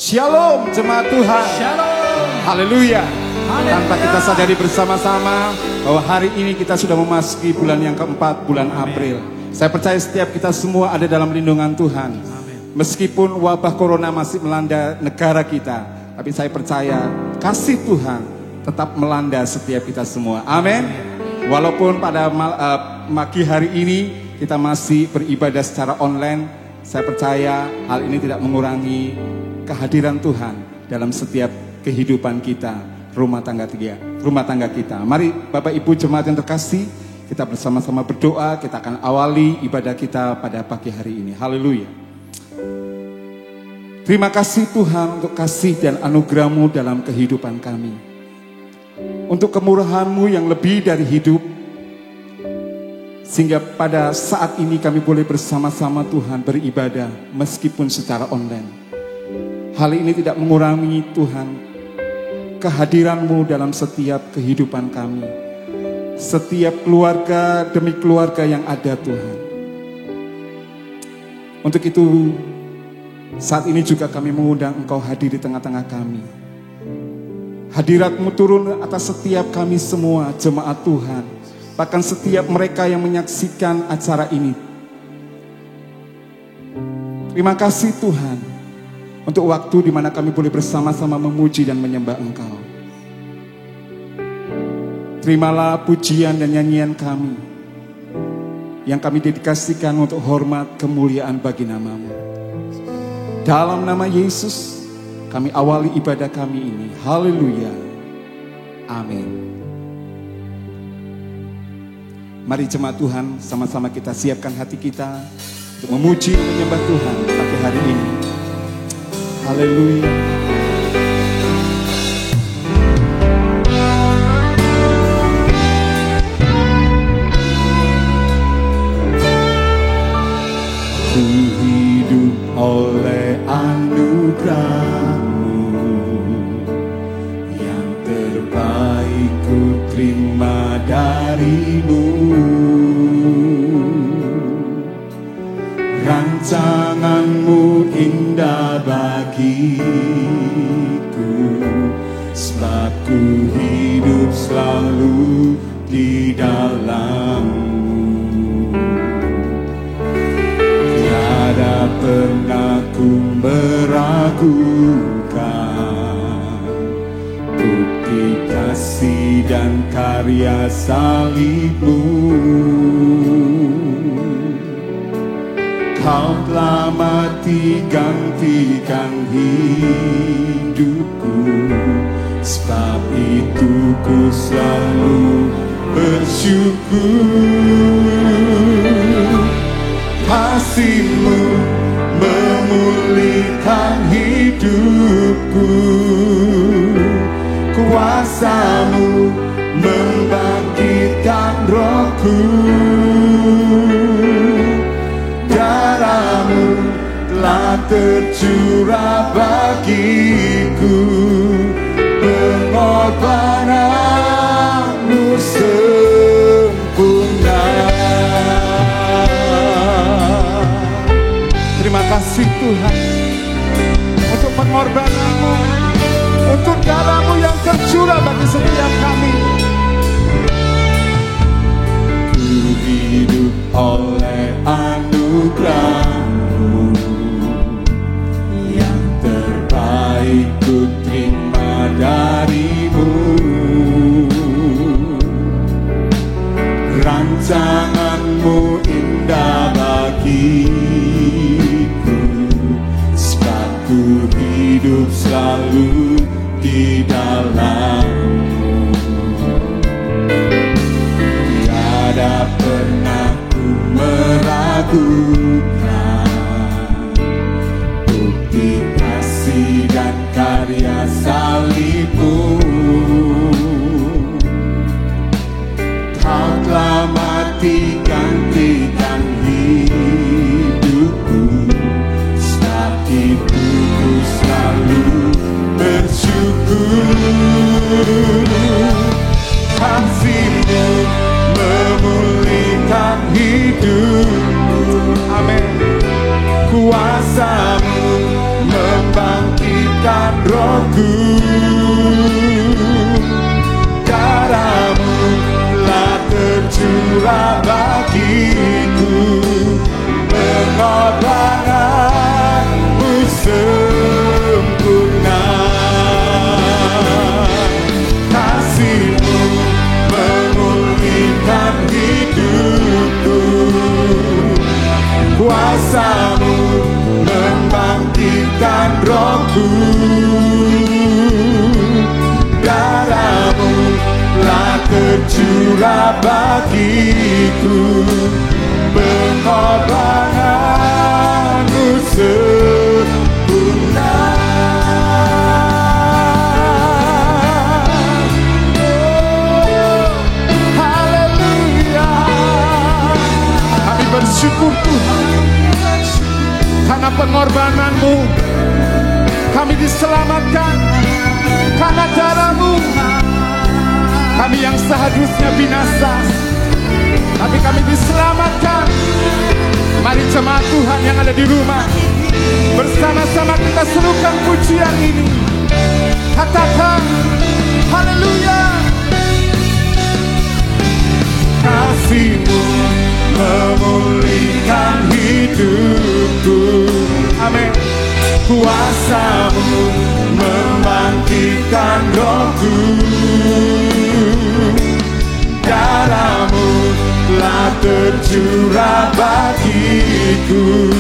Shalom jemaat Tuhan. Shalom. Haleluya. Haleluya. Tanpa kita sadari bersama-sama bahwa hari ini kita sudah memasuki bulan yang keempat, bulan April. Saya percaya setiap kita semua ada dalam lindungan Tuhan. Meskipun wabah corona masih melanda negara kita, tapi saya percaya kasih Tuhan tetap melanda setiap kita semua. Amin. Walaupun pada pagi hari ini kita masih beribadah secara online, saya percaya hal ini tidak mengurangi kehadiran Tuhan dalam setiap kehidupan kita, rumah tangga kita. Mari Bapak Ibu jemaat yang terkasih, kita bersama-sama berdoa. Kita akan awali ibadah kita pada pagi hari ini. Haleluya. Terima kasih Tuhan untuk kasih dan anugerah-Mu dalam kehidupan kami. Untuk kemurahan-Mu yang lebih dari hidup, sehingga pada saat ini kami boleh bersama-sama Tuhan beribadah meskipun secara online. Hal ini tidak mengurangi Tuhan kehadiran-Mu dalam setiap kehidupan kami. Setiap keluarga demi keluarga yang ada Tuhan. Untuk itu saat ini juga kami mengundang Engkau hadir di tengah-tengah kami. Hadirat-Mu turun atas setiap kami semua jemaat Tuhan. Bahkan setiap mereka yang menyaksikan acara ini. Terima kasih Tuhan untuk waktu di mana kami boleh bersama-sama memuji dan menyembah Engkau. Terimalah pujian dan nyanyian kami yang kami dedikasikan untuk hormat kemuliaan bagi nama-Mu. Dalam nama Yesus kami awali ibadah kami ini. Haleluya. Amin. Mari jemaat Tuhan, sama-sama kita siapkan hati kita untuk memuji dan menyembah Tuhan pada hari ini. Haleluya. Ku hidup oleh anugerah-Mu, yang terbaik ku terima dari-Mu. Rancangan-Mu indah bagiku, sebab ku hidup selalu di dalam-Mu. Tiada pernah ku meragukan bukti kasih dan karya salib-Mu. Kau telah mati gantikan hidupku, sebab itu ku selalu bersyukur. Kasih-Mu memulihkan hidupku, kuasa-Mu membangkitkan rohku. Darah-Mu telah tercurah bagiku, pengorbanan-Mu sempurna. Terima kasih Tuhan untuk pengorbanan-Mu, untuk darah-Mu yang tercurah bagi setiap kami. Ku hidup oleh anugerah-Mu, yang terbaik ku terima dari-Mu. Rancangan-Mu indah bagiku, sebab ku hidup selalu di dalam-Mu. Tiada pernah ku meragukan bukti kasih dan karya salib-Mu. Kau telah mati gantikan hidupku, sebab itu ku selalu bersyukur. Kasih-Mu memulihkan hidupku. Amin. Kuasa-Mu membangkitkan tercurah bagiku, pengorbananmu sempurna. Kasih-Mu memulihkan hidupku, kuasa-Mu membangkitkan rohku. Darah-Mu telah tercurah bagiku, pengorbananmu sempurna. Haleluya. Kami bersyukur Tuhan, karena pengorbanan-Mu kami diselamatkan. Karena darah-Mu kami yang seharusnya binasa, tapi kami diselamatkan. Mari jemaat Tuhan yang ada di rumah, bersama-sama kita serukan pujian ini. Katakan haleluya. Kasih-Mu memulihkan hidupku, amin. Kuasa-Mu membangkitkan rohku. Darah-Mu telah tercurah bagiku,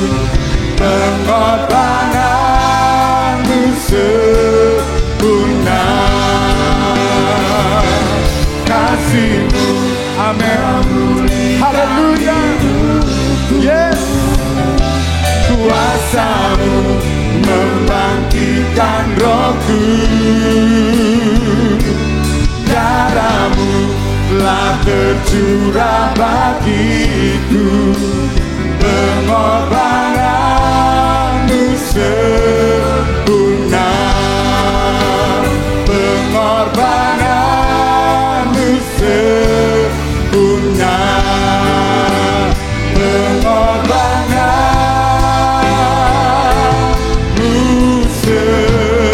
pengorbananmu sempurna. Kasih-Mu, amin, haleluya, yes. Kuasa-Mu membangkitkan rohku. Darah-Mu telah tercurah bagiku, pengorbananmu sempurna. Pengorbananmu sempurna. Pengorbananmu sempurna.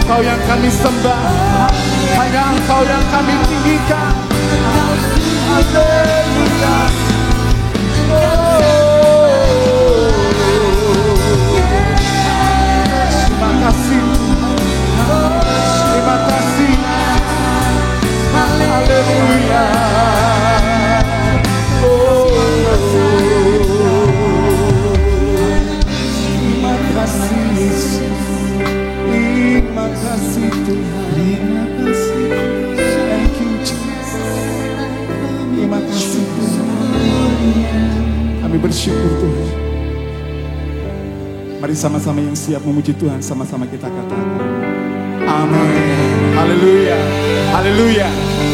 Engkau yang kami sembah, hanya Engkau yang kami tinggikan. Haleluya. Terima kasih, terima kasih. Haleluya. Terima kasih Yesus. Terima kasih Tuhan. Terima kasih. Thank you Jesus. Terima kasih Tuhan. Kami bersyukur Tuhan. Mari sama-sama yang siap memuji Tuhan, sama-sama kita katakan amin. Haleluya. Haleluya.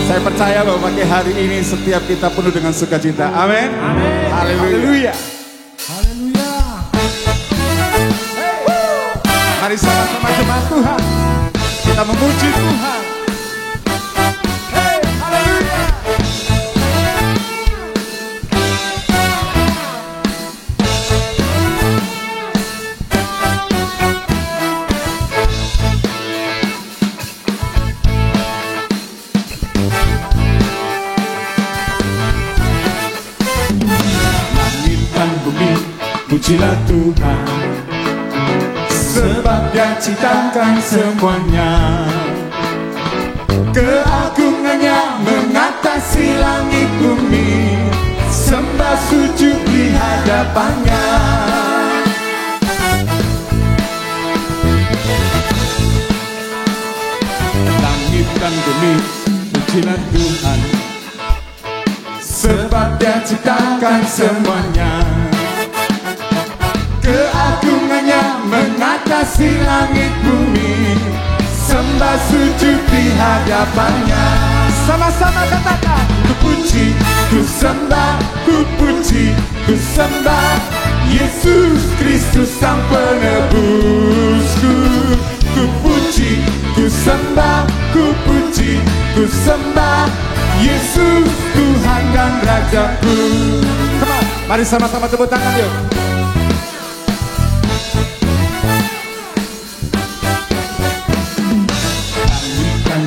Saya percaya bahwa pagi hari ini setiap kita penuh dengan sukacita. Amin. Amin. Haleluya. Haleluya. Mari sama-sama jemaat Tuhan, kita memuji Tuhan. Hey, haleluya. Langit dan bumi, pujilah Tuhan, sebab Dia ciptakan semuanya. Keagungannya hadapannya. Langit dan bumi pujilah Tuhan, sebab Dia ciptakan semuanya. Keagungannya mengatasi langit bumi, sembah sujud di hadapannya. Sama-sama katakan, ku puji, ku sembah, ku puji, ku sembah Yesus Kristus Sang Penebusku. Ku puji, ku sembah, ku puji, ku sembah Yesus Tuhan dan Rajaku. Come on, mari sama-sama tepuk tangan yuk.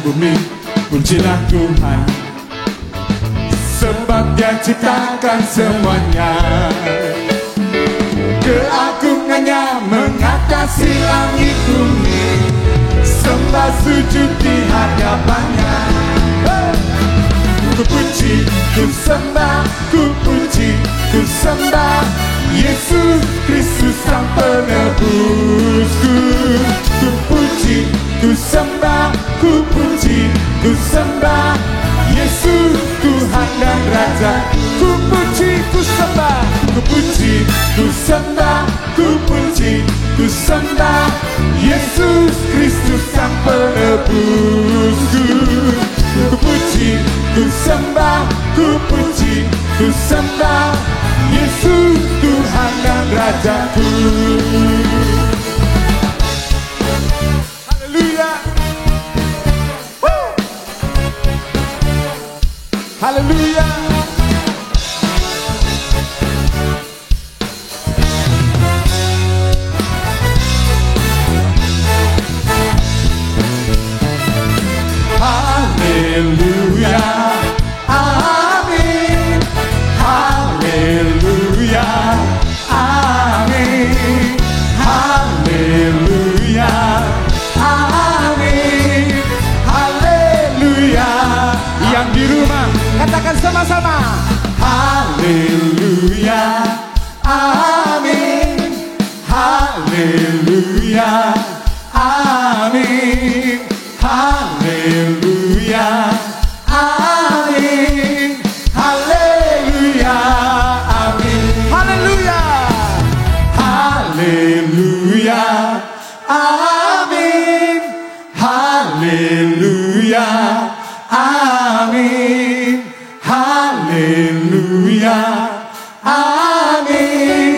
Bumi, pujilah Tuhan, sebab Dia ciptakan semuanya. Keagungannya mengatasi langit bumi, sembah sujud di hadapannya. Ku puji, ku sembah, ku puji, ku sembah Yesus Kristus Sang Penebusku. Ku puji, ku sembah, ku puji, ku sembah Yesus Tuhan dan Raja. Ku puji, ku sembah, ku puji, ku sembah, ku puji, ku sembah Yesus Kristus Sang Penebusku. Ku puji, ku sembah, ku puji, ku sembah Yesus Tuhan dan Rajaku. Haleluya. Haleluya. Haleluya. Amin. Haleluya. Amin. Haleluya. Amin. Haleluya. Yang di rumah katakan sama-sama. Haleluya. Amin. Haleluya. Amin. Haleluya. Amin. Haleluya. Amin. Haleluya. Haleluya. Amin. Haleluya. Amin. Haleluya. Amin.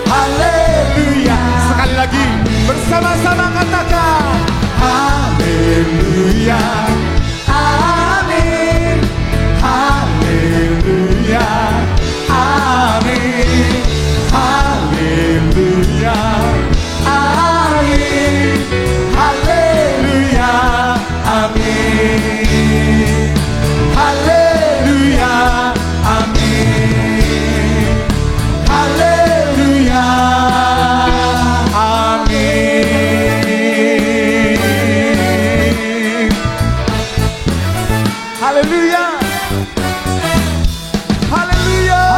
Haleluya. Sekali lagi bersama-sama katakan haleluya. Amin. Haleluya. Amin. Haleluya. Amin. Haleluya. Amin. Haleluya. Amin. Haleluya. Amin. Haleluya. Haleluya.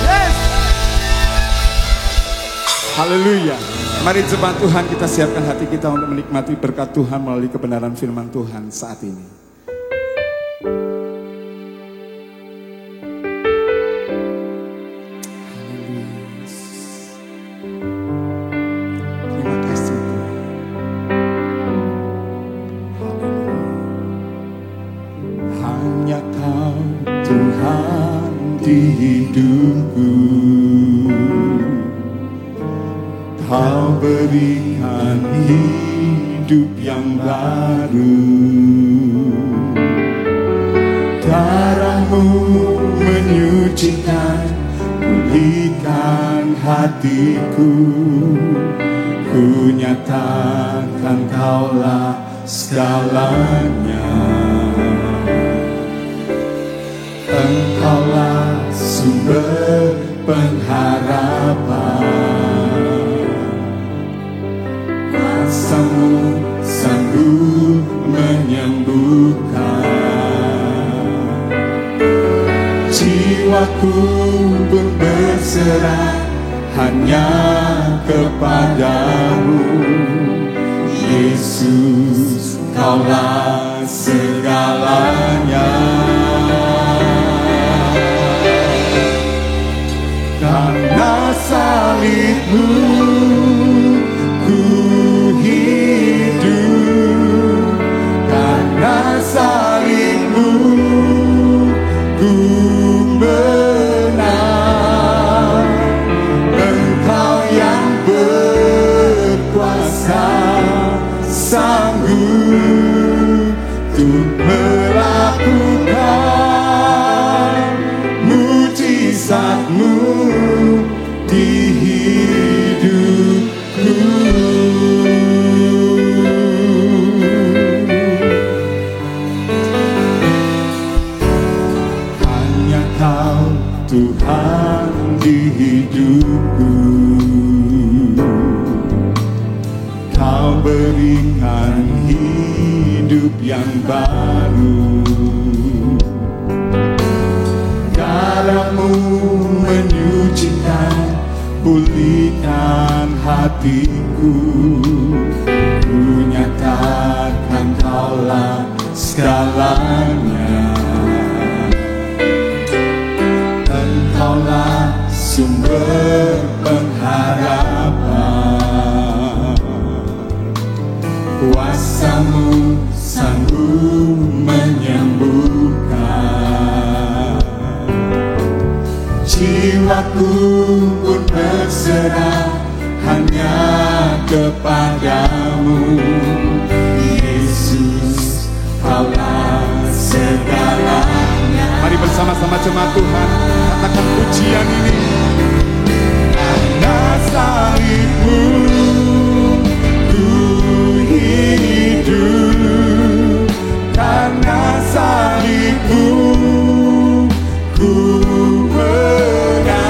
Yes. Haleluya. Mari jemaat Tuhan, kita siapkan hati kita untuk menikmati berkat Tuhan melalui kebenaran firman Tuhan saat ini. Terima kasih Tuhan. Hanya Kau Tuhan di hidupku. Kau berikan hidup yang baru. Darah-Mu menyucikan, pulihkan hatiku. Ku nyatakan Kaulah segalanya. Engkaulah sumber pengharapan. Kuasa-Mu sanggup menyembuhkan. jiwaku pun berserah hanya kepadamu. Yesus, Kaulah segalanya. Karena salibmu ku hidup, karena salibmu ku menang. Engkau yang berkuasa, sanggup untuk melakukan mujizat-Mu di hidupku. Hanya Kau Tuhan di hidupku. Kau berikan hidup yang baru. Darah-Mu menyucikan, pulihkan hatiku. Ku nyatakan Kaulah segalanya. Engkaulah sumber pengharapan. Kuasa-Mu sanggup menyembuhkan. Jiwaku pun berserah hanya kepadamu. Yesus, Kaulah segalanya. Mari bersama-sama jemaat Tuhan katakan pujian ini. Karena salibmu ku hidup, karena salibmu ku menang.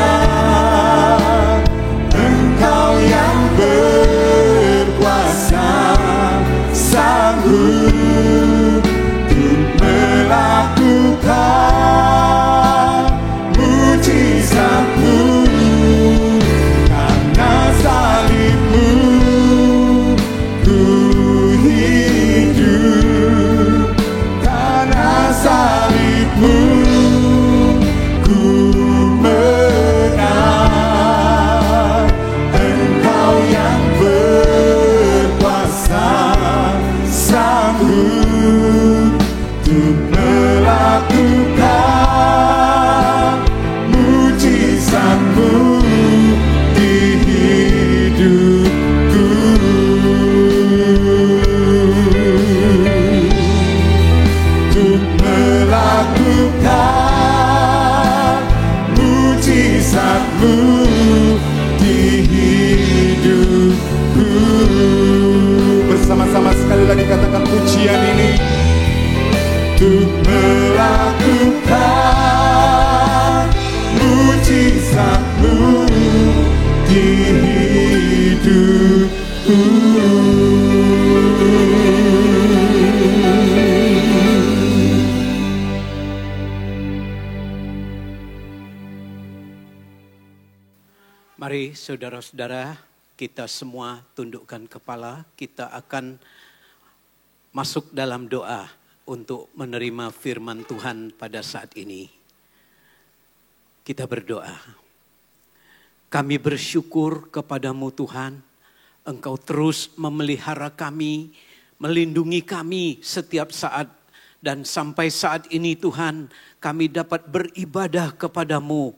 Engkau yang berkuasa, sanggup untuk melakukan mujizat-Mu. Karena salibmu ku hidup, karena salibmu ku menang. Engkau yang berkuasa, sanggup untuk melakukan mujizat-Mu di hidupku. Untuk melakukan mujizat-Mu di hidupku. Bersama-sama sekali lagi katakan pujian ini. Untuk melakukan mujizat-Mu di hidupku. Mari saudara-saudara, kita semua tundukkan kepala. Kita akan masuk dalam doa untuk menerima firman Tuhan pada saat ini. Kita berdoa. Kami bersyukur kepadamu Tuhan, Engkau terus memelihara kami, melindungi kami setiap saat. Dan sampai saat ini Tuhan, kami dapat beribadah kepadamu,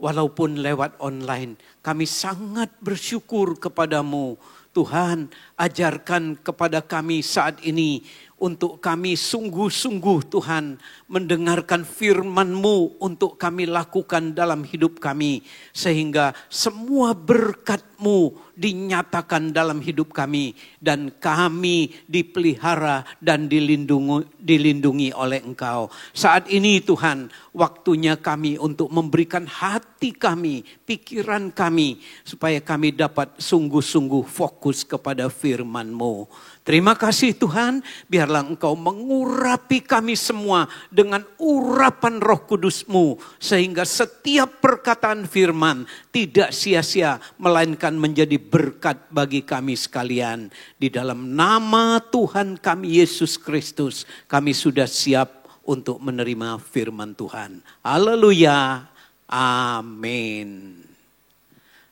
walaupun lewat online. Kami sangat bersyukur kepadamu. Tuhan, ajarkan kepada kami saat ini untuk kami sungguh-sungguh Tuhan mendengarkan firman-Mu untuk kami lakukan dalam hidup kami. Sehingga semua berkat-Mu dinyatakan dalam hidup kami. Dan kami dipelihara dan dilindungi oleh Engkau. Saat ini Tuhan, waktunya kami untuk memberikan hati kami, pikiran kami. Supaya kami dapat sungguh-sungguh fokus kepada firman-Mu. Terima kasih Tuhan, biarlah Engkau mengurapi kami semua dengan urapan Roh Kudus-Mu. Sehingga setiap perkataan firman tidak sia-sia, melainkan menjadi berkat bagi kami sekalian. Di dalam nama Tuhan kami Yesus Kristus, kami sudah siap untuk menerima firman Tuhan. Haleluya, amin.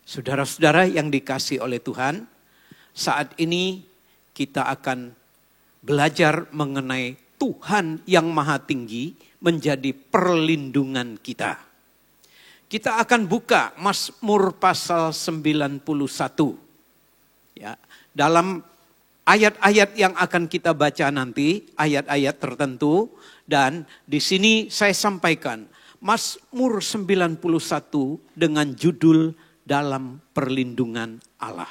Saudara-saudara yang dikasihi oleh Tuhan, saat ini kita akan belajar mengenai Tuhan yang Maha Tinggi menjadi perlindungan kita. Kita akan buka Mazmur pasal 91. Ya, dalam ayat-ayat yang akan kita baca nanti, ayat-ayat tertentu, dan di sini saya sampaikan Mazmur 91 dengan judul Dalam Perlindungan Allah.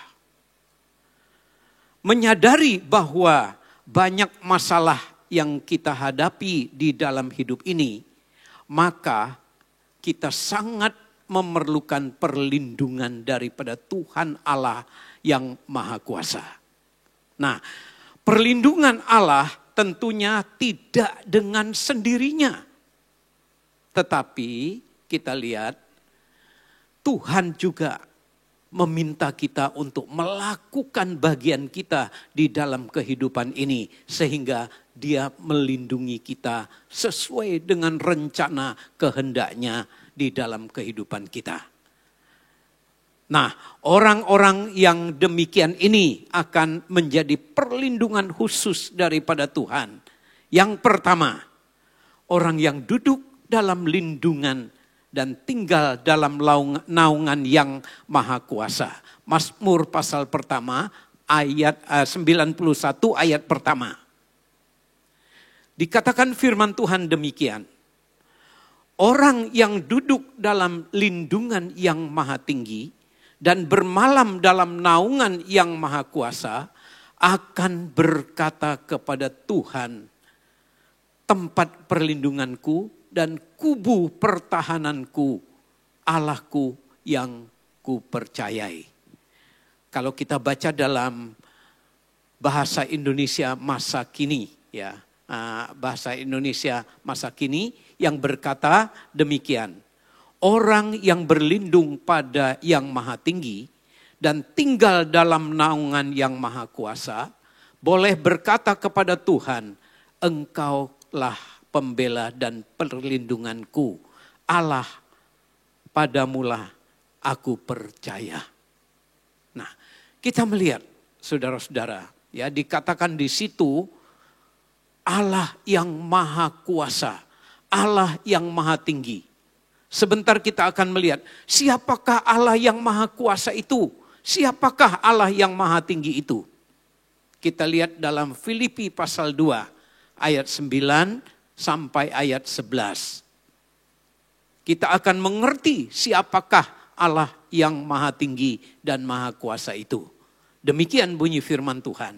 Menyadari bahwa banyak masalah yang kita hadapi di dalam hidup ini, maka kita sangat memerlukan perlindungan daripada Tuhan Allah yang Maha Kuasa. Nah, perlindungan Allah tentunya tidak dengan sendirinya. Tetapi kita lihat Tuhan juga meminta kita untuk melakukan bagian kita di dalam kehidupan ini. Sehingga Dia melindungi kita sesuai dengan rencana kehendaknya di dalam kehidupan kita. Nah, orang-orang yang demikian ini akan menjadi perlindungan khusus daripada Tuhan. Yang pertama, orang yang duduk dalam lindungan dan tinggal dalam naungan yang Maha Kuasa. Mazmur pasal pertama ayat 91 ayat pertama. Dikatakan firman Tuhan demikian. Orang yang duduk dalam lindungan yang Maha Tinggi dan bermalam dalam naungan yang Maha Kuasa akan berkata kepada Tuhan, tempat perlindunganku dan kubu pertahananku, Allahku yang kupercayai. Kalau kita baca dalam bahasa Indonesia masa kini, ya, bahasa Indonesia masa kini yang berkata demikian. Orang yang berlindung pada yang Maha Tinggi dan tinggal dalam naungan yang Maha Kuasa, boleh berkata kepada Tuhan, Engkaulah pembela dan perlindunganku, Allah, padamulah aku percaya. Nah, kita melihat saudara-saudara, ya, dikatakan di situ Allah yang Maha Kuasa, Allah yang Maha Tinggi. Sebentar kita akan melihat siapakah Allah yang Maha Kuasa itu, siapakah Allah yang Maha Tinggi itu. Kita lihat dalam Filipi pasal 2 ayat 9 sampai ayat 11. Kita akan mengerti siapakah Allah yang Maha Tinggi dan Maha Kuasa itu. Demikian bunyi firman Tuhan.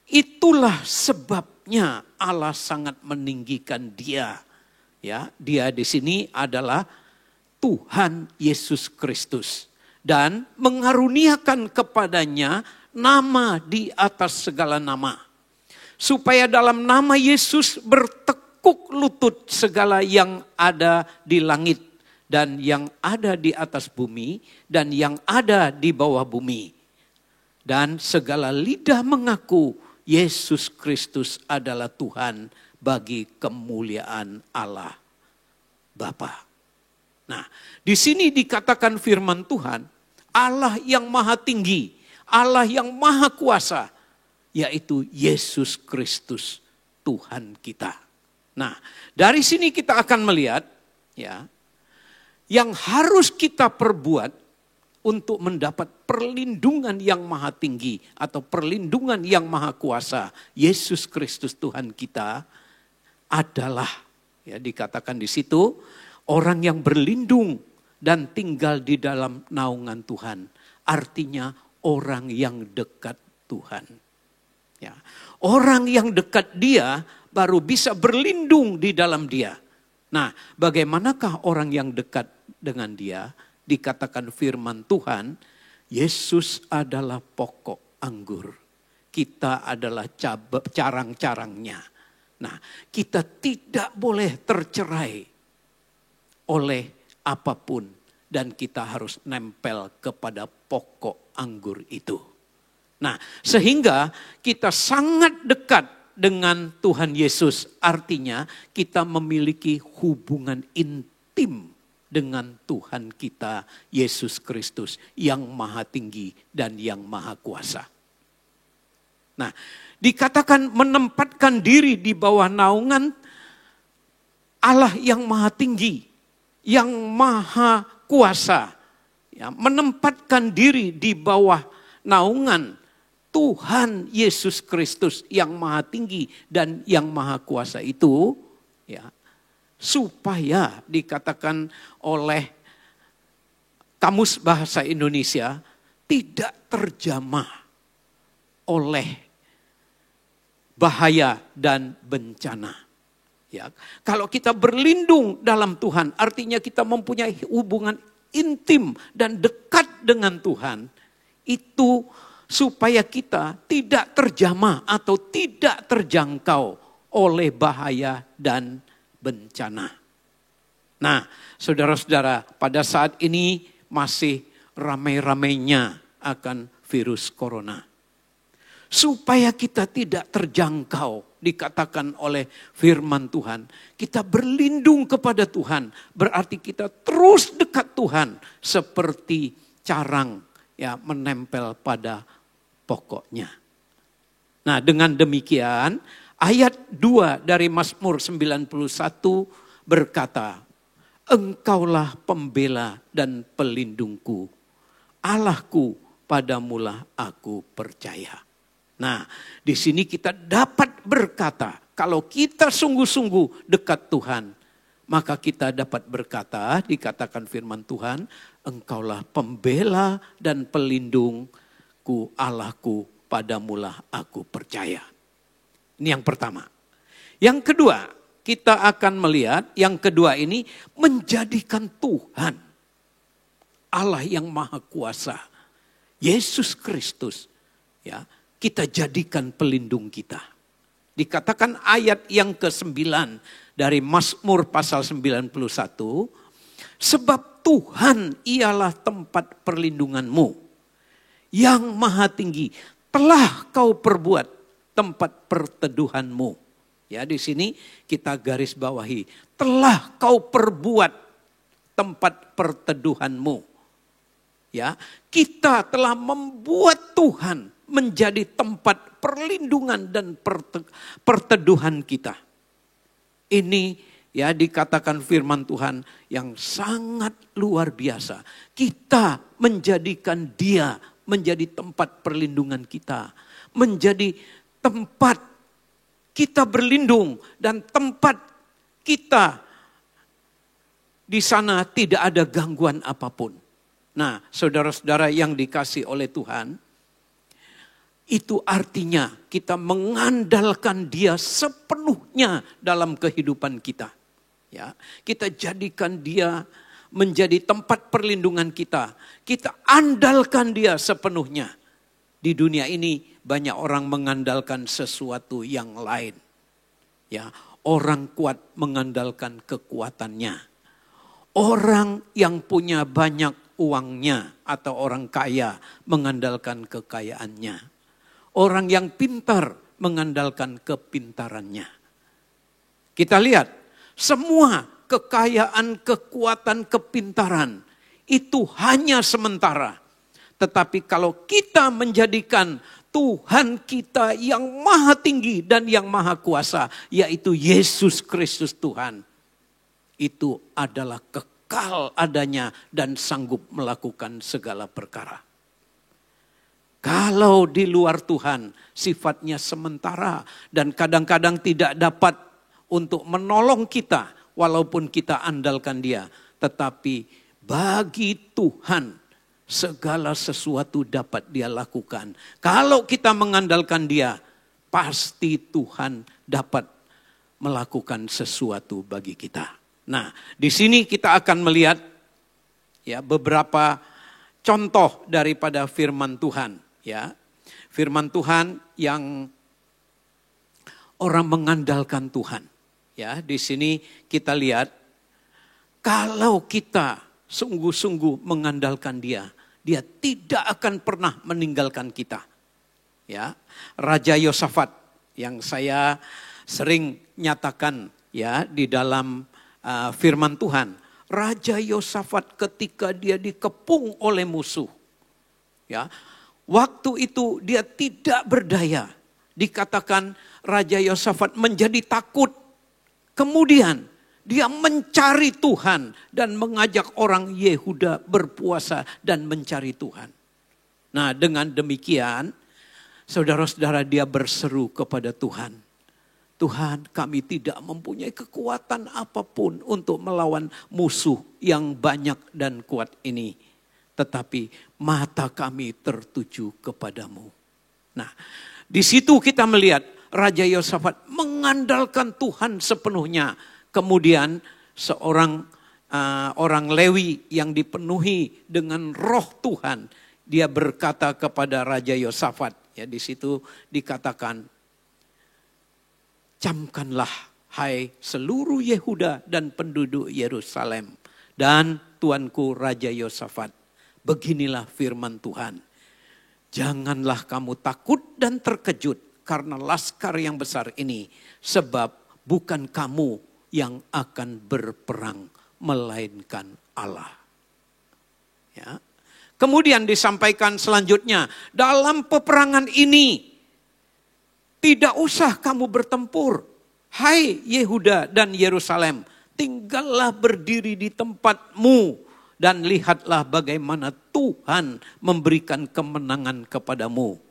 Itulah sebabnya Allah sangat meninggikan Dia. Ya, Dia di sini adalah Tuhan Yesus Kristus dan mengaruniakan kepadanya nama di atas segala nama. Supaya dalam nama Yesus bertekuk lutut segala yang ada di langit dan yang ada di atas bumi dan yang ada di bawah bumi. Dan segala lidah mengaku Yesus Kristus adalah Tuhan bagi kemuliaan Allah Bapa. Nah, di sini dikatakan firman Tuhan, Allah yang Maha Tinggi, Allah yang Maha Kuasa, yaitu Yesus Kristus Tuhan kita. Nah, dari sini kita akan melihat, ya, yang harus kita perbuat untuk mendapat perlindungan yang Maha Tinggi atau perlindungan yang Maha Kuasa, Yesus Kristus Tuhan kita adalah, ya, dikatakan di situ, orang yang berlindung dan tinggal di dalam naungan Tuhan. Artinya orang yang dekat Tuhan. Ya, orang yang dekat Dia baru bisa berlindung di dalam Dia. Nah, bagaimanakah orang yang dekat dengan Dia? Dikatakan firman Tuhan, Yesus adalah pokok anggur. kita adalah carang-carangnya. Nah, kita tidak boleh tercerai oleh apapun. Dan kita harus nempel kepada pokok anggur itu. Nah, sehingga kita sangat dekat dengan Tuhan Yesus. Artinya kita memiliki hubungan intim dengan Tuhan kita Yesus Kristus yang maha tinggi dan yang maha kuasa. Nah, dikatakan menempatkan diri di bawah naungan Allah yang maha tinggi, yang maha kuasa. Ya, menempatkan diri di bawah naungan Tuhan Yesus Kristus yang maha tinggi dan yang maha kuasa itu, ya, supaya dikatakan oleh Kamus Bahasa Indonesia tidak terjamah oleh bahaya dan bencana. Ya, kalau kita berlindung dalam Tuhan, artinya kita mempunyai hubungan intim dan dekat dengan Tuhan, itu supaya kita tidak terjamah atau tidak terjangkau oleh bahaya dan bencana. Nah, saudara-saudara, pada saat ini masih ramai-ramainya akan virus corona. Supaya kita tidak terjangkau, dikatakan oleh firman Tuhan, kita berlindung kepada Tuhan, berarti kita terus dekat Tuhan seperti carang ya menempel pada pokoknya. Nah, dengan demikian ayat 2 dari Mazmur 91 berkata, Engkaulah pembela dan pelindungku, Allahku, padamulah aku percaya. Nah, di sini kita dapat berkata, kalau kita sungguh-sungguh dekat Tuhan, maka kita dapat berkata, dikatakan firman Tuhan, Engkaulah pembela dan pelindungku, Allahku, padamulah aku percaya. Ini yang pertama. Yang kedua, kita akan melihat yang kedua ini menjadikan Tuhan, Allah yang maha kuasa, Yesus Kristus, ya, kita jadikan pelindung kita. Dikatakan ayat yang ke-9 dari Mazmur pasal 91, sebab Tuhan ialah tempat perlindunganmu yang maha tinggi, telah kau perbuat tempat perteduhanmu. Ya, di sini kita garis bawahi, telah kau perbuat tempat perteduhanmu. Ya, kita telah membuat Tuhan menjadi tempat perlindungan dan perteduhan kita. Ini ya dikatakan firman Tuhan yang sangat luar biasa. Kita menjadikan Dia menjadi tempat perlindungan kita, menjadi tempat kita berlindung dan tempat kita di sana tidak ada gangguan apapun. Nah, saudara-saudara yang dikasih oleh Tuhan, itu artinya kita mengandalkan Dia sepenuhnya dalam kehidupan kita. Ya, kita jadikan Dia menjadi tempat perlindungan kita. Kita andalkan Dia sepenuhnya. Di dunia ini banyak orang mengandalkan sesuatu yang lain. Ya, orang kuat mengandalkan kekuatannya. Orang yang punya banyak uangnya atau orang kaya mengandalkan kekayaannya. Orang yang pintar mengandalkan kepintarannya. Kita lihat, semua kekayaan, kekuatan, kepintaran itu hanya sementara. Tetapi kalau kita menjadikan Tuhan kita yang maha tinggi dan yang maha kuasa, yaitu Yesus Kristus Tuhan, itu adalah kekal adanya dan sanggup melakukan segala perkara. Kalau di luar Tuhan sifatnya sementara dan kadang-kadang tidak dapat untuk menolong kita walaupun kita andalkan Dia. Tetapi bagi Tuhan segala sesuatu dapat Dia lakukan. Kalau kita mengandalkan Dia, pasti Tuhan dapat melakukan sesuatu bagi kita. Nah, di sini kita akan melihat ya beberapa contoh daripada firman Tuhan. Ya, firman Tuhan yang orang mengandalkan Tuhan. Ya, di sini kita lihat kalau kita sungguh-sungguh mengandalkan Dia, Dia tidak akan pernah meninggalkan kita. Ya, Raja Yosafat yang saya sering nyatakan ya di dalam firman Tuhan. Raja Yosafat ketika dia dikepung oleh musuh. Ya, waktu itu dia tidak berdaya. Dikatakan Raja Yosafat menjadi takut. Kemudian dia mencari Tuhan dan mengajak orang Yehuda berpuasa dan mencari Tuhan. Nah, dengan demikian saudara-saudara dia berseru kepada Tuhan. Tuhan, kami tidak mempunyai kekuatan apapun untuk melawan musuh yang banyak dan kuat ini. Tetapi mata kami tertuju kepadamu. Nah, di situ kita melihat Raja Yosafat mengandalkan Tuhan sepenuhnya. Kemudian seorang orang Lewi yang dipenuhi dengan roh Tuhan. Dia berkata kepada Raja Yosafat. Ya, di situ dikatakan, camkanlah hai seluruh Yehuda dan penduduk Yerusalem. Dan tuanku Raja Yosafat, beginilah firman Tuhan. Janganlah kamu takut dan terkejut karena laskar yang besar ini. Sebab bukan kamu yang akan berperang, melainkan Allah. Ya. Kemudian disampaikan selanjutnya, dalam peperangan ini tidak usah kamu bertempur. Hai Yehuda dan Yerusalem, tinggallah berdiri di tempatmu dan lihatlah bagaimana Tuhan memberikan kemenangan kepadamu.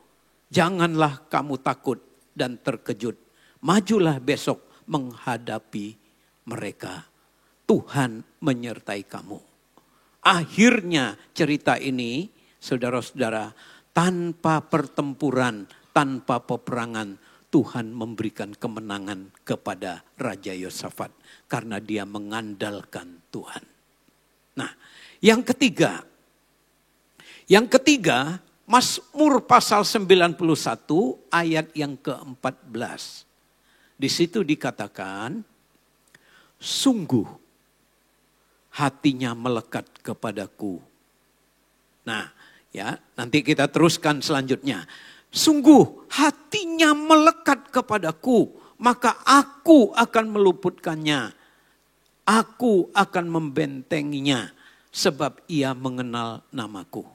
Janganlah kamu takut dan terkejut. Majulah besok menghadapi mereka. Tuhan menyertai kamu. Akhirnya cerita ini, saudara-saudara, tanpa pertempuran, tanpa peperangan, Tuhan memberikan kemenangan kepada Raja Yosafat. Karena dia mengandalkan Tuhan. Nah, yang ketiga, Mazmur pasal 91 ayat yang ke-14. Di situ dikatakan, sungguh hatinya melekat kepadaku. Nah, ya, nanti kita teruskan selanjutnya. Sungguh hatinya melekat kepadaku, maka aku akan meluputkannya. Aku akan membentenginya, sebab ia mengenal namaku.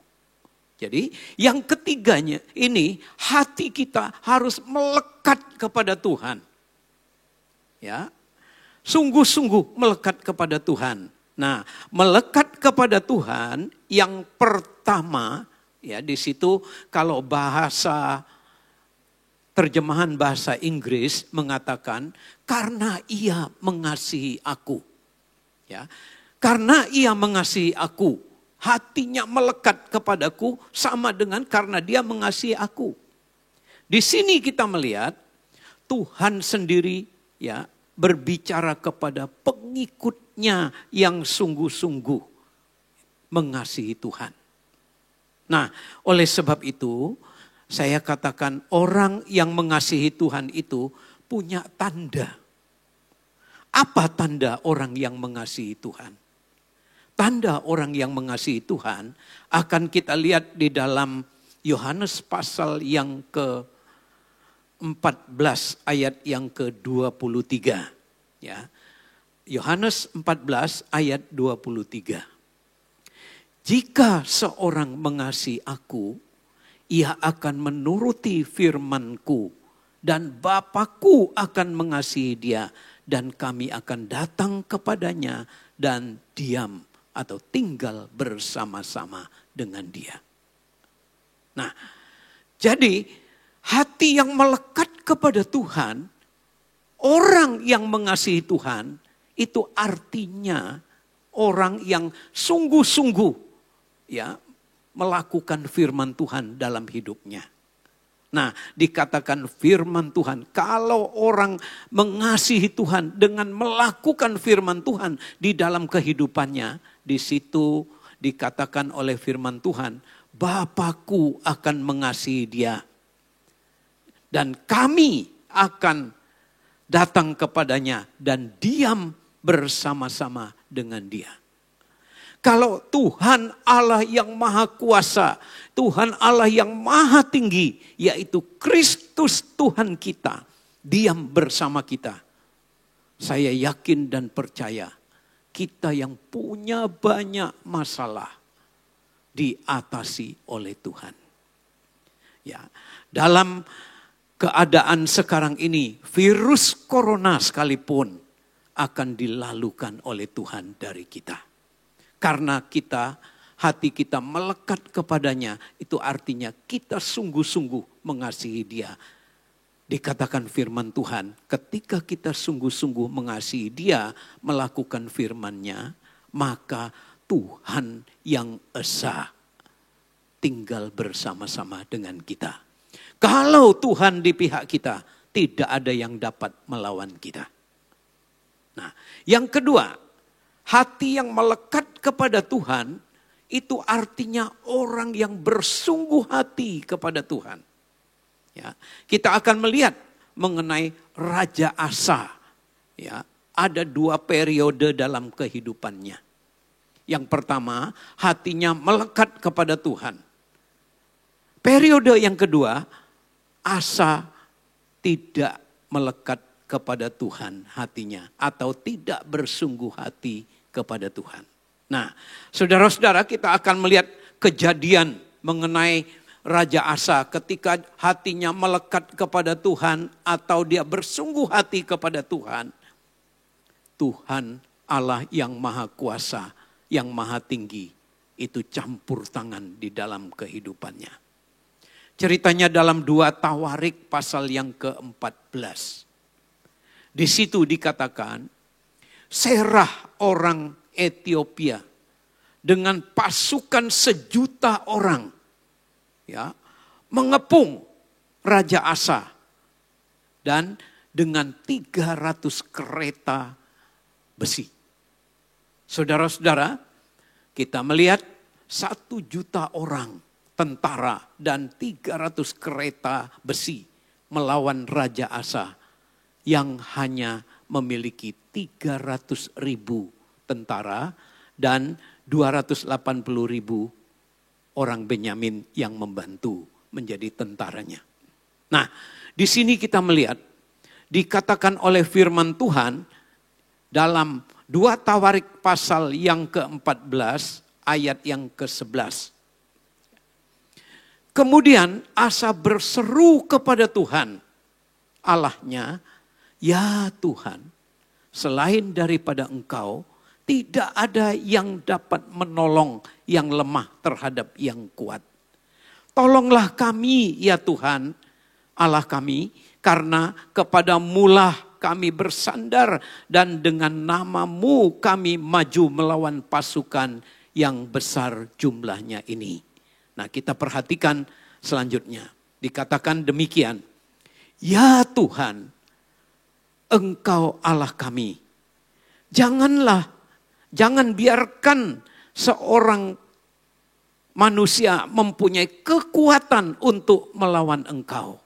Jadi yang ketiganya ini, hati kita harus melekat kepada Tuhan. Ya, sungguh-sungguh melekat kepada Tuhan. Nah, melekat kepada Tuhan yang pertama, ya di situ kalau bahasa terjemahan bahasa Inggris mengatakan karena ia mengasihi aku. Ya, karena ia mengasihi aku, hatinya melekat kepadaku sama dengan karena dia mengasihi aku. Di sini kita melihat Tuhan sendiri ya berbicara kepada pengikutnya yang sungguh-sungguh mengasihi Tuhan. Nah, oleh sebab itu saya katakan orang yang mengasihi Tuhan itu punya tanda. Apa tanda orang yang mengasihi Tuhan? Tanda orang yang mengasihi Tuhan akan kita lihat di dalam Yohanes pasal yang ke-14 ayat yang ke-23. Ya. Yohanes 14 ayat 23. Jika seorang mengasihi aku, ia akan menuruti firman-Ku dan Bapa-Ku akan mengasihi dia dan kami akan datang kepadanya dan diam atau tinggal bersama-sama dengan dia. Nah, jadi hati yang melekat kepada Tuhan, orang yang mengasihi Tuhan, itu artinya orang yang sungguh-sungguh ya melakukan firman Tuhan dalam hidupnya. Nah, dikatakan firman Tuhan, kalau orang mengasihi Tuhan dengan melakukan firman Tuhan di dalam kehidupannya, di situ dikatakan oleh firman Tuhan, Bapa-Ku akan mengasihi dia. Dan kami akan datang kepadanya dan diam bersama-sama dengan dia. Kalau Tuhan Allah yang maha kuasa, Tuhan Allah yang maha tinggi, yaitu Kristus Tuhan kita, diam bersama kita. Saya yakin dan percaya, kita yang punya banyak masalah diatasi oleh Tuhan. Ya, dalam keadaan sekarang ini, virus corona sekalipun akan dilalukan oleh Tuhan dari kita. Karena hati kita melekat kepadanya, itu artinya kita sungguh-sungguh mengasihi dia. Dikatakan firman Tuhan, ketika kita sungguh-sungguh mengasihi dia, melakukan firman-Nya, maka Tuhan yang esa tinggal bersama-sama dengan kita. Kalau Tuhan di pihak kita, tidak ada yang dapat melawan kita. Nah, yang kedua, hati yang melekat kepada Tuhan, itu artinya orang yang bersungguh hati kepada Tuhan. Ya, kita akan melihat mengenai Raja Asa. Ya, ada 2 periode dalam kehidupannya. Yang pertama, hatinya melekat kepada Tuhan. Periode yang kedua, Asa tidak melekat kepada Tuhan hatinya, atau tidak bersungguh hati kepada Tuhan. Nah, saudara-saudara, kita akan melihat kejadian mengenai Raja Asa ketika hatinya melekat kepada Tuhan atau dia bersungguh hati kepada Tuhan. Tuhan Allah yang maha kuasa, yang maha tinggi, itu campur tangan di dalam kehidupannya. Ceritanya dalam 2 Tawarik pasal yang ke-14. Di situ dikatakan, Serah orang Ethiopia dengan pasukan 1.000.000 orang, ya, mengepung Raja Asa dan dengan 300 kereta besi. Saudara-saudara, kita melihat 1.000.000 orang tentara dan 300 kereta besi melawan Raja Asa yang hanya memiliki 300.000 tentara dan 280.000 orang Benyamin yang membantu menjadi tentaranya. Nah, di sini kita melihat dikatakan oleh firman Tuhan dalam 2 Tawarik pasal yang ke-14 ayat yang ke-11. Kemudian Asa berseru kepada Tuhan Allahnya, "Ya Tuhan, selain daripada Engkau, tidak ada yang dapat menolong yang lemah terhadap yang kuat. Tolonglah kami ya Tuhan, Allah kami, karena kepadaMulah kami bersandar dan dengan nama-Mu kami maju melawan pasukan yang besar jumlahnya ini." Nah, kita perhatikan selanjutnya. Dikatakan demikian, "Ya Tuhan, Engkau Allah kami. Jangan biarkan seorang manusia mempunyai kekuatan untuk melawan Engkau."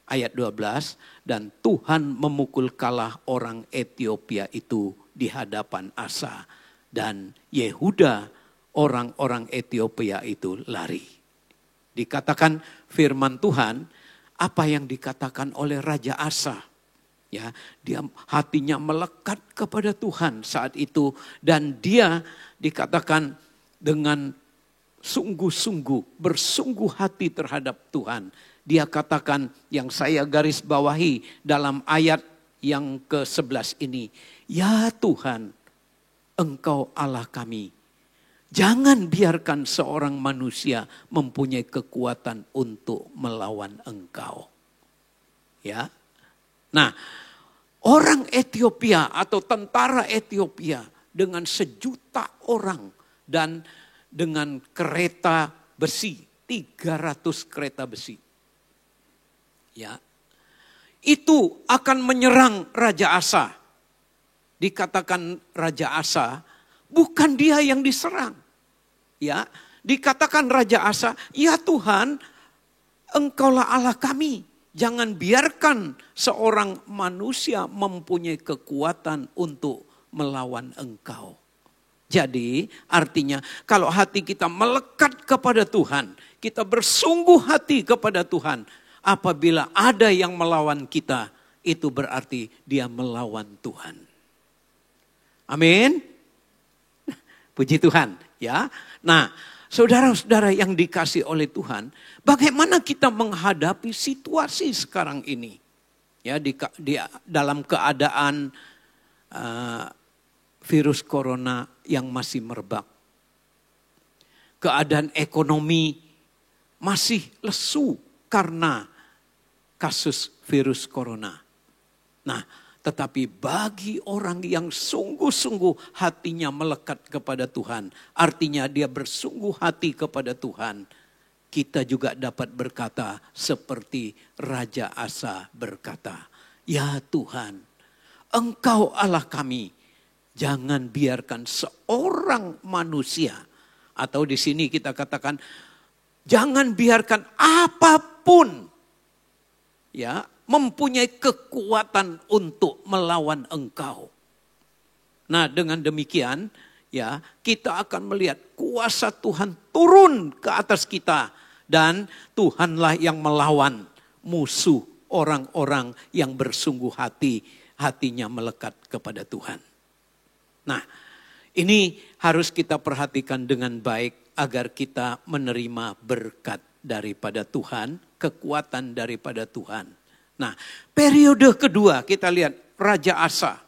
Ayat 12, "Dan Tuhan memukul kalah orang Ethiopia itu di hadapan Asa. Dan Yehuda, orang-orang Ethiopia itu lari." Dikatakan firman Tuhan, apa yang dikatakan oleh Raja Asa. Ya, dia hatinya melekat kepada Tuhan saat itu dan dia dikatakan dengan sungguh-sungguh bersungguh hati terhadap Tuhan. Dia katakan yang saya garis bawahi dalam ayat yang ke-11 ini, "Ya Tuhan, Engkau Allah kami. Jangan biarkan seorang manusia mempunyai kekuatan untuk melawan Engkau." Ya. Nah, orang Ethiopia atau tentara Ethiopia dengan 1.000.000 orang dan dengan kereta besi, 300 kereta besi. Ya. Itu akan menyerang Raja Asa. Dikatakan Raja Asa, bukan dia yang diserang. Ya, dikatakan Raja Asa, "Ya Tuhan, Engkaulah Allah kami. Jangan biarkan seorang manusia mempunyai kekuatan untuk melawan engkau. Jadi artinya kalau hati kita melekat kepada Tuhan, kita bersungguh hati kepada Tuhan, apabila ada yang melawan kita, itu berarti dia melawan Tuhan. Amin. Puji Tuhan, ya. Nah, saudara-saudara yang dikasih oleh Tuhan, bagaimana kita menghadapi situasi sekarang ini? Ya, dalam keadaan virus corona yang masih merebak. Keadaan ekonomi masih lesu karena kasus virus corona. Nah, tetapi bagi orang yang sungguh-sungguh hatinya melekat kepada Tuhan, artinya dia bersungguh hati kepada Tuhan, kita juga dapat berkata seperti Raja Asa berkata, "Ya Tuhan, Engkau Allah kami, jangan biarkan seorang manusia," atau di sini kita katakan, jangan biarkan apapun ya mempunyai kekuatan untuk melawan Engkau. Nah, dengan demikian ya kita akan melihat kuasa Tuhan turun ke atas kita dan Tuhanlah yang melawan musuh orang-orang yang bersungguh hatinya melekat kepada Tuhan. Nah, ini harus kita perhatikan dengan baik agar kita menerima berkat daripada Tuhan, kekuatan daripada Tuhan. Nah, periode kedua kita lihat Raja Asa.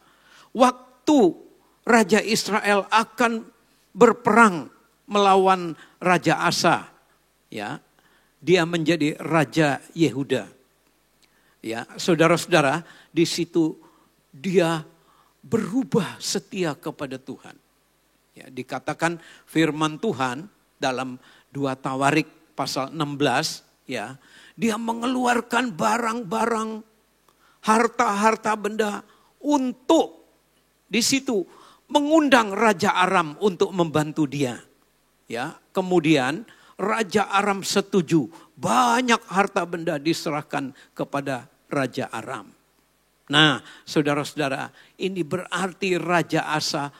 Waktu Raja Israel akan berperang melawan Raja Asa, ya, dia menjadi Raja Yehuda. Ya, saudara-saudara, di situ dia berubah setia kepada Tuhan. Ya, dikatakan firman Tuhan dalam 2 Tawarik pasal 16, ya, dia mengeluarkan barang-barang, harta-harta benda untuk di situ mengundang Raja Aram untuk membantu dia. Ya, kemudian Raja Aram setuju, banyak harta benda diserahkan kepada Raja Aram. Nah, saudara-saudara, ini berarti Raja Asa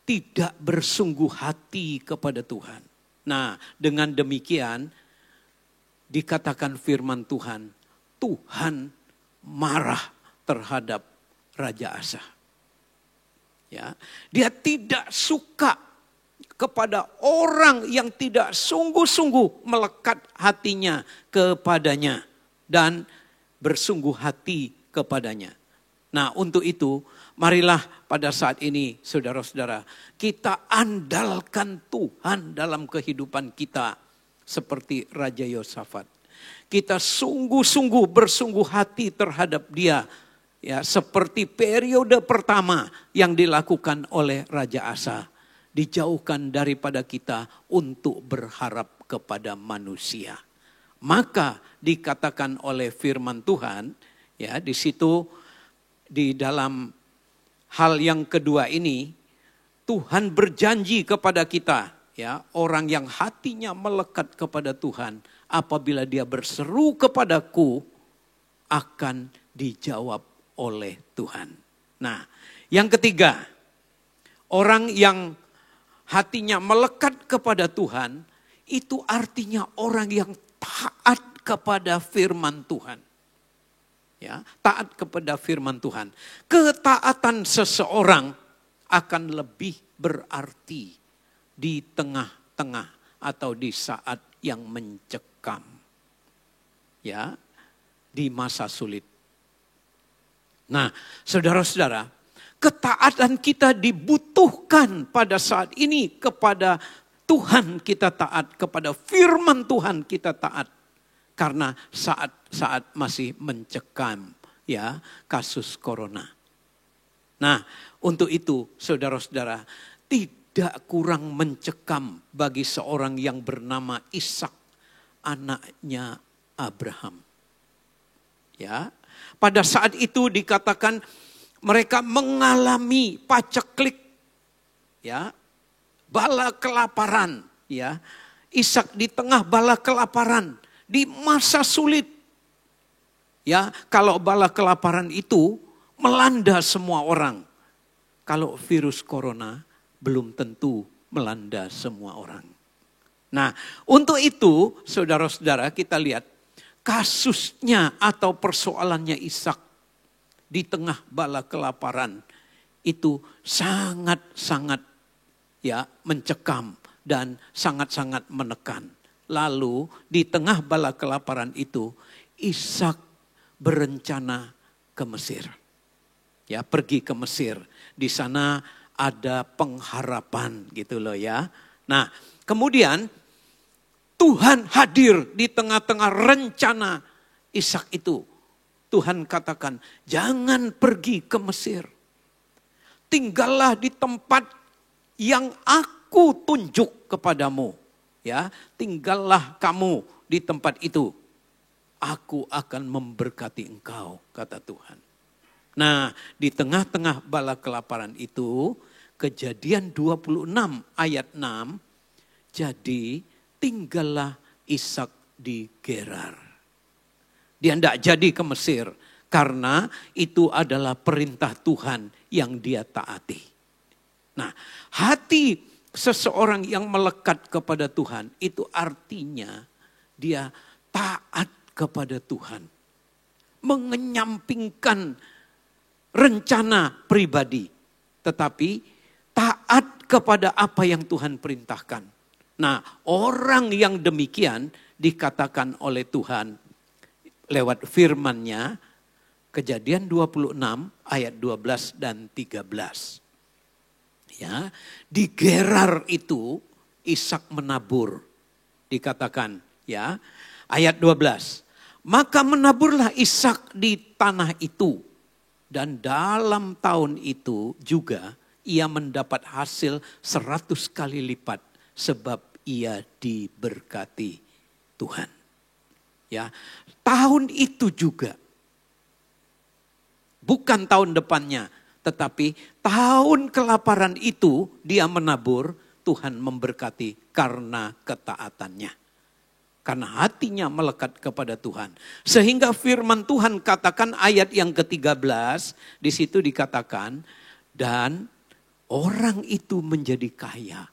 tidak bersungguh hati kepada Tuhan. Nah, dengan demikian dikatakan firman Tuhan, Tuhan marah terhadap Raja Asa. Ya, dia tidak suka kepada orang yang tidak sungguh-sungguh melekat hatinya kepadanya dan bersungguh hati kepadanya. Nah, untuk itu marilah pada saat ini saudara-saudara kita andalkan Tuhan dalam kehidupan kita seperti Raja Yosafat. Kita sungguh-sungguh bersungguh hati terhadap dia. Ya, seperti periode pertama yang dilakukan oleh Raja Asa. Dijauhkan daripada kita untuk berharap kepada manusia. Maka dikatakan oleh firman Tuhan, ya, di situ di dalam hal yang kedua ini Tuhan berjanji kepada kita, ya, orang yang hatinya melekat kepada Tuhan, apabila dia berseru kepadaku akan dijawab oleh Tuhan. Nah, yang ketiga, orang yang hatinya melekat kepada Tuhan itu artinya orang yang taat kepada firman Tuhan. Ya, taat kepada firman Tuhan. Ketaatan seseorang akan lebih berarti di tengah-tengah atau di saat yang mencekam. Ya, di masa sulit. Nah, saudara-saudara, ketaatan kita dibutuhkan pada saat ini kepada Tuhan kita taat, kepada firman Tuhan kita taat. Karena saat masih mencekam, ya, kasus corona. Nah, untuk itu saudara-saudara tidak kurang mencekam bagi seorang yang bernama Ishak, anaknya Abraham. Ya, pada saat itu dikatakan mereka mengalami paceklik, ya, bala kelaparan, ya. Ishak di tengah bala kelaparan, di masa sulit. Ya, kalau bala kelaparan itu melanda semua orang. Kalau virus corona belum tentu melanda semua orang. Nah, untuk itu saudara-saudara kita lihat kasusnya atau persoalannya Ishak di tengah bala kelaparan itu sangat-sangat ya mencekam dan sangat-sangat menekan. Lalu di tengah bala kelaparan itu Ishak berencana ke Mesir. Ya, pergi ke Mesir. Di sana ada pengharapan gitu loh ya. Nah, kemudian Tuhan hadir di tengah-tengah rencana Ishak itu. Tuhan katakan, jangan pergi ke Mesir. Tinggallah di tempat yang aku tunjuk kepadamu. Ya, tinggallah kamu di tempat itu. Aku akan memberkati engkau, kata Tuhan. Nah, di tengah-tengah bala kelaparan itu, Kejadian 26 ayat 6, jadi tinggallah Ishak di Gerar. Dia tidak jadi ke Mesir karena itu adalah perintah Tuhan yang dia taati. Nah, hati seseorang yang melekat kepada Tuhan itu artinya dia taat kepada Tuhan. Mengenyampingkan rencana pribadi, tetapi taat kepada apa yang Tuhan perintahkan. Nah, orang yang demikian dikatakan oleh Tuhan lewat firman-Nya, Kejadian 26 ayat 12 dan 13. Ya, di Gerar itu Ishak menabur. Dikatakan ya, ayat 12. Maka menaburlah Ishak di tanah itu, dan dalam tahun itu juga ia mendapat hasil 100 kali lipat sebab ia diberkati Tuhan. Ya, tahun itu juga bukan tahun depannya, tetapi tahun kelaparan itu dia menabur, Tuhan memberkati karena ketaatannya. Karena hatinya melekat kepada Tuhan. Sehingga firman Tuhan katakan ayat yang ke-13, di situ dikatakan, dan orang itu menjadi kaya,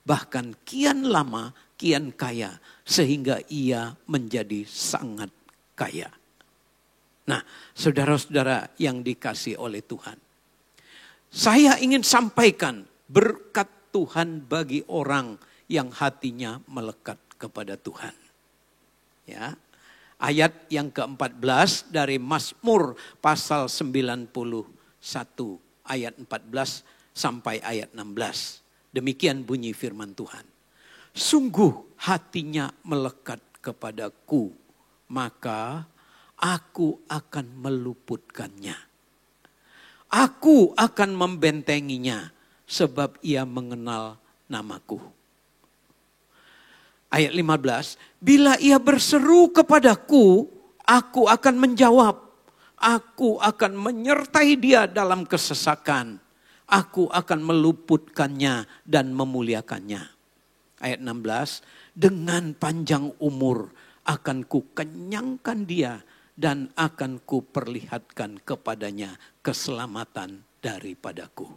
bahkan kian lama kian kaya, sehingga ia menjadi sangat kaya. Nah, saudara-saudara yang dikasihi oleh Tuhan, saya ingin sampaikan berkat Tuhan bagi orang yang hatinya melekat kepada Tuhan. Ya, ayat yang ke-14 dari Mazmur pasal 91 ayat 14 sampai ayat 16. Demikian bunyi firman Tuhan. Sungguh hatinya melekat kepadaku, maka aku akan meluputkannya. Aku akan membentenginya, sebab ia mengenal namaku. Ayat 15, bila ia berseru kepadaku, aku akan menjawab. Aku akan menyertai dia dalam kesesakan. Aku akan meluputkannya dan memuliakannya. Ayat 16, dengan panjang umur akan ku kenyangkan dia dan akan ku perlihatkan kepadanya keselamatan daripadaku.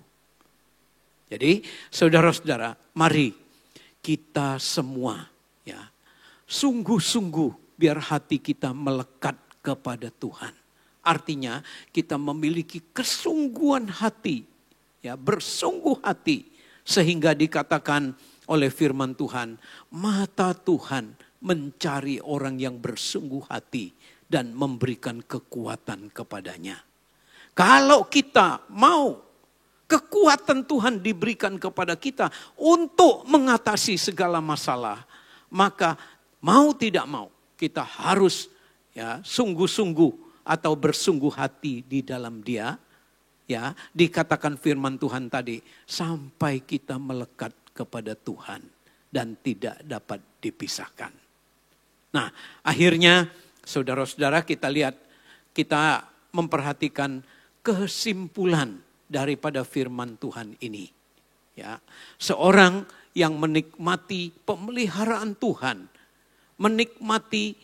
Jadi saudara-saudara, mari kita semua ya sungguh-sungguh biar hati kita melekat kepada Tuhan. Artinya kita memiliki kesungguhan hati, ya bersungguh hati, sehingga dikatakan oleh firman Tuhan, mata Tuhan mencari orang yang bersungguh hati dan memberikan kekuatan kepadanya. Kalau kita mau kekuatan Tuhan diberikan kepada kita untuk mengatasi segala masalah, maka mau tidak mau kita harus ya sungguh-sungguh atau bersungguh hati di dalam Dia. Ya, dikatakan firman Tuhan tadi, sampai kita melekat kepada Tuhan dan tidak dapat dipisahkan. Nah, akhirnya saudara-saudara kita lihat, kita memperhatikan kesimpulan daripada firman Tuhan ini. Ya, seorang yang menikmati pemeliharaan Tuhan, menikmati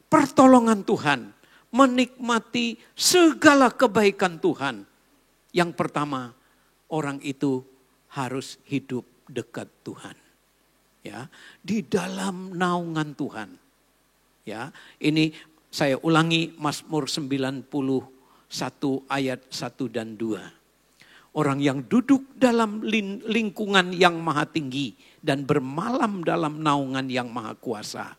pertolongan Tuhan, menikmati segala kebaikan Tuhan. Yang pertama, orang itu harus hidup dekat Tuhan. Ya, di dalam naungan Tuhan. Ya, ini saya ulangi Mazmur 91 ayat 1 dan 2. Orang yang duduk dalam lingkungan yang maha tinggi dan bermalam dalam naungan yang maha kuasa.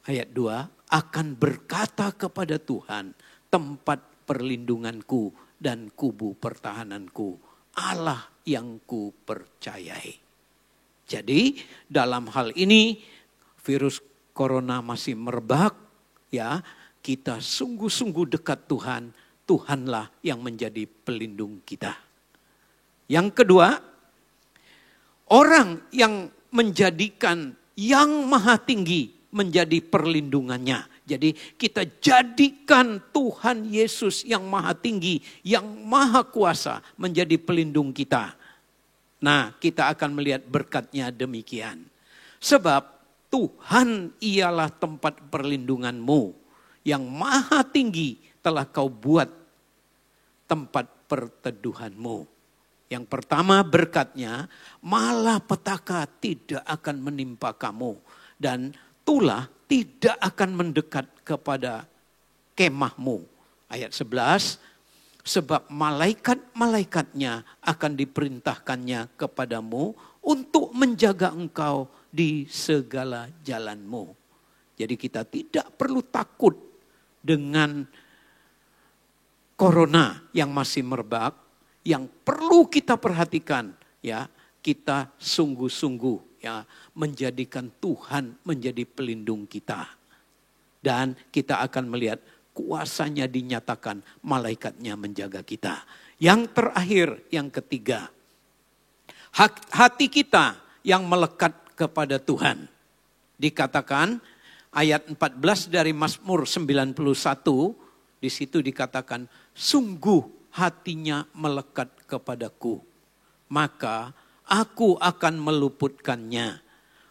Ayat 2, akan berkata kepada Tuhan, tempat perlindunganku dan kubu pertahananku, Allah yang ku percayai. Jadi dalam hal ini virus corona masih merebak, ya, kita sungguh-sungguh dekat Tuhan. Tuhanlah yang menjadi pelindung kita. Yang kedua, orang yang menjadikan yang maha tinggi menjadi perlindungannya. Jadi kita jadikan Tuhan Yesus yang maha tinggi, yang maha kuasa menjadi pelindung kita. Nah, kita akan melihat berkatnya demikian. Sebab Tuhan ialah tempat perlindunganmu, yang maha tinggi telah kau buat tempat perteduhanmu. Yang pertama berkatnya, malapetaka tidak akan menimpa kamu. Dan tulah tidak akan mendekat kepada kemahmu. Ayat 11, sebab malaikat-malaikatnya akan diperintahkannya kepadamu untuk menjaga engkau di segala jalanmu. Jadi kita tidak perlu takut dengan corona yang masih merebak. Yang perlu kita perhatikan, ya, kita sungguh-sungguh, ya, menjadikan Tuhan menjadi pelindung kita. Dan kita akan melihat kuasanya dinyatakan, malaikatnya menjaga kita. Yang terakhir, yang ketiga, hati kita yang melekat kepada Tuhan. Dikatakan ayat 14 dari Mazmur 91, di situ dikatakan, sungguh hatinya melekat kepadaku, maka aku akan meluputkannya.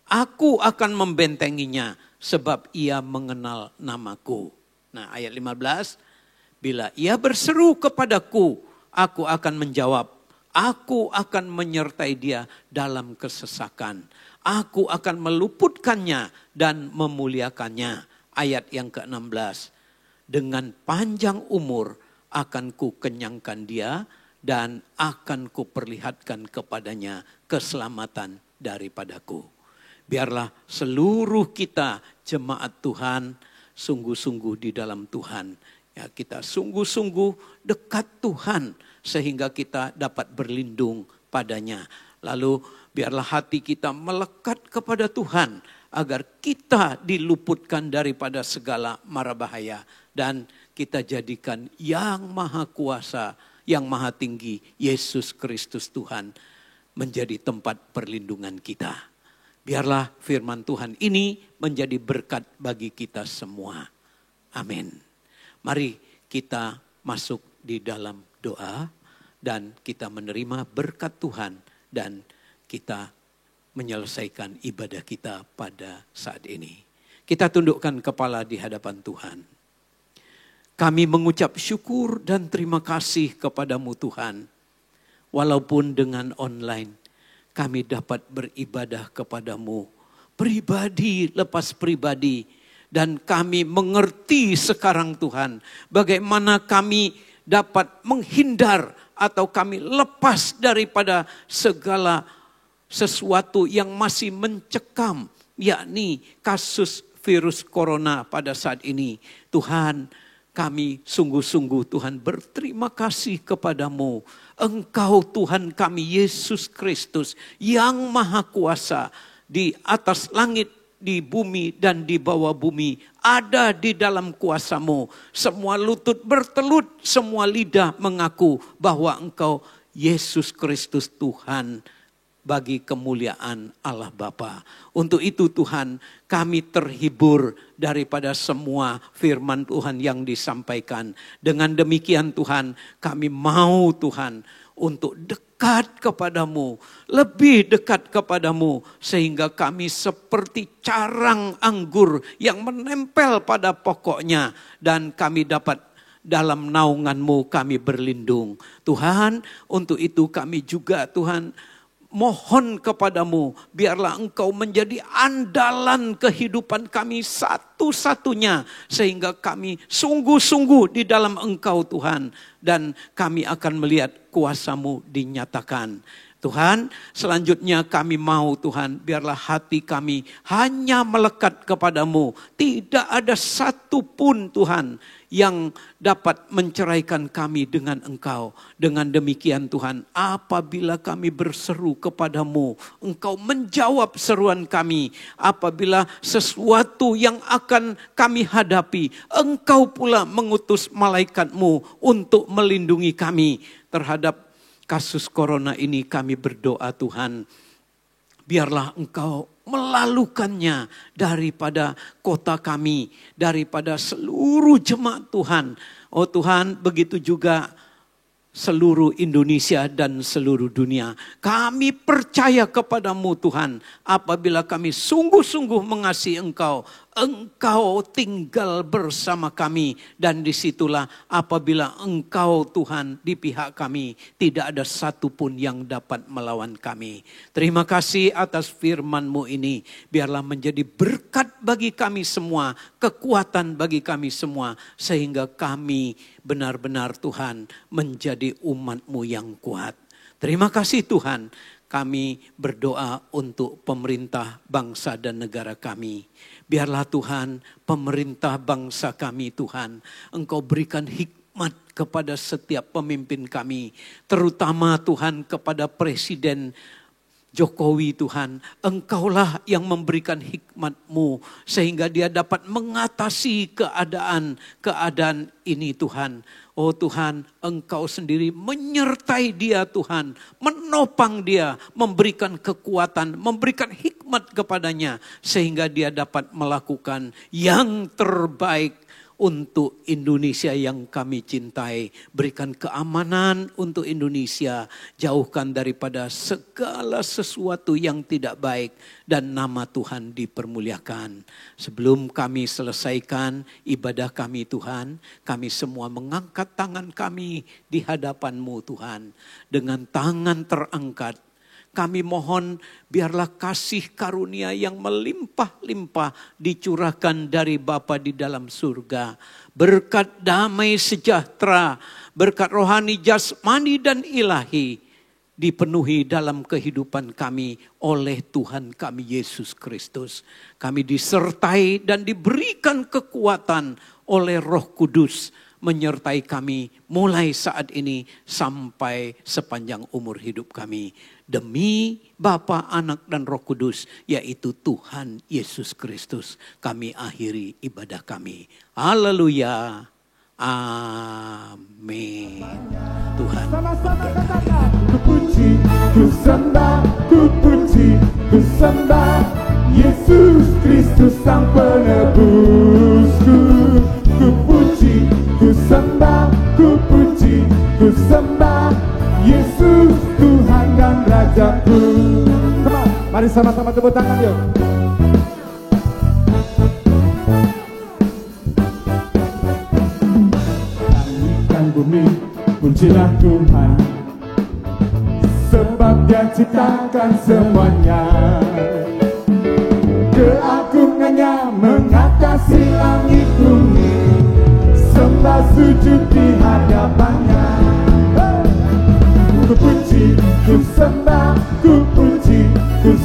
Aku akan membentenginya sebab ia mengenal namaku. Nah, ayat 15, bila ia berseru kepadaku, aku akan menjawab. Aku akan menyertai dia dalam kesesakan. Aku akan meluputkannya dan memuliakannya. Ayat yang ke-16. Dengan panjang umur akan ku kenyangkan dia dan akan ku perlihatkan kepadanya keselamatan daripadaku. Biarlah seluruh kita jemaat Tuhan sungguh-sungguh di dalam Tuhan. Ya, kita sungguh-sungguh dekat Tuhan sehingga kita dapat berlindung padanya. Lalu biarlah hati kita melekat kepada Tuhan agar kita diluputkan daripada segala mara bahaya. Dan kita jadikan yang maha kuasa, yang maha tinggi, Yesus Kristus Tuhan menjadi tempat perlindungan kita. Biarlah firman Tuhan ini menjadi berkat bagi kita semua. Amin. Mari kita masuk di dalam doa dan kita menerima berkat Tuhan dan kita menyelesaikan ibadah kita pada saat ini. Kita tundukkan kepala di hadapan Tuhan. Kami mengucap syukur dan terima kasih kepadamu Tuhan. Walaupun dengan online kami dapat beribadah kepadamu. Pribadi lepas pribadi. Dan kami mengerti sekarang Tuhan. Bagaimana kami dapat menghindar atau kami lepas daripada segala sesuatu yang masih mencekam. Yakni kasus virus corona pada saat ini. Tuhan, kami sungguh-sungguh Tuhan berterima kasih kepadamu. Engkau Tuhan kami Yesus Kristus yang maha kuasa di atas langit, di bumi dan di bawah bumi. Ada di dalam kuasamu. Semua lutut bertelut, semua lidah mengaku bahwa engkau Yesus Kristus Tuhan bagi kemuliaan Allah Bapa. Untuk itu Tuhan, kami terhibur daripada semua firman Tuhan yang disampaikan. Dengan demikian Tuhan, kami mau Tuhan untuk dekat kepadamu, lebih dekat kepadamu, sehingga kami seperti carang anggur yang menempel pada pokoknya, dan kami dapat dalam naungan-Mu kami berlindung. Tuhan, untuk itu kami juga Tuhan mohon kepadamu, biarlah Engkau menjadi andalan kehidupan kami satu-satunya, sehingga kami sungguh-sungguh di dalam Engkau Tuhan, dan kami akan melihat kuasa-Mu dinyatakan. Tuhan, selanjutnya kami mau Tuhan, biarlah hati kami hanya melekat kepadamu. Tidak ada satupun Tuhan yang dapat menceraikan kami dengan Engkau. Dengan demikian Tuhan, apabila kami berseru kepadamu, Engkau menjawab seruan kami. Apabila sesuatu yang akan kami hadapi, Engkau pula mengutus malaikat-Mu untuk melindungi kami terhadap kasus corona ini. Kami berdoa Tuhan, biarlah Engkau melalukannya daripada kota kami, daripada seluruh jemaat Tuhan. Oh Tuhan, begitu juga seluruh Indonesia dan seluruh dunia. Kami percaya kepadamu Tuhan, apabila kami sungguh-sungguh mengasihi Engkau, Engkau tinggal bersama kami, dan disitulah apabila Engkau Tuhan di pihak kami, tidak ada satupun yang dapat melawan kami. Terima kasih atas firman-Mu ini, biarlah menjadi berkat bagi kami semua, kekuatan bagi kami semua, sehingga kami benar-benar Tuhan menjadi umat-Mu yang kuat. Terima kasih Tuhan, kami berdoa untuk pemerintah bangsa dan negara kami. Biarlah Tuhan, pemerintah bangsa kami Tuhan, Engkau berikan hikmat kepada setiap pemimpin kami. Terutama Tuhan kepada Presiden Jokowi Tuhan, Engkaulah yang memberikan hikmat-Mu sehingga dia dapat mengatasi keadaan ini Tuhan. Oh Tuhan, Engkau sendiri menyertai dia Tuhan, menopang dia, memberikan kekuatan, memberikan hikmat kepadanya sehingga dia dapat melakukan yang terbaik untuk Indonesia yang kami cintai. Berikan keamanan untuk Indonesia, jauhkan daripada segala sesuatu yang tidak baik, dan nama Tuhan dipermuliakan. Sebelum kami selesaikan ibadah kami Tuhan, kami semua mengangkat tangan kami di hadapan-Mu Tuhan. Dengan tangan terangkat, kami mohon biarlah kasih karunia yang melimpah-limpah dicurahkan dari Bapa di dalam surga. Berkat damai sejahtera, berkat rohani, jasmani dan ilahi dipenuhi dalam kehidupan kami oleh Tuhan kami Yesus Kristus. Kami disertai dan diberikan kekuatan oleh Roh Kudus menyertai kami mulai saat ini sampai sepanjang umur hidup kami. Demi Bapa, Anak, dan Roh Kudus, yaitu Tuhan Yesus Kristus, kami akhiri ibadah kami. Haleluya. Amin. Tuhan sama-sama katakan, ku puji, ku sembah, ku puji, ku sembah Yesus Kristus Sang Penebusku. Ku puji, ku sembah, ku puji, ku sembah Yesus Tuhan dan Rajaku. Mari sama-sama tepuk tangan yuk. Langit dan bumi, pujilah Tuhan, sebab Dia ciptakan semuanya. Keagungannya mengatasi langit bumi, sembah sujud di hadapannya. Ku puji, ku sembah, ku puji, ku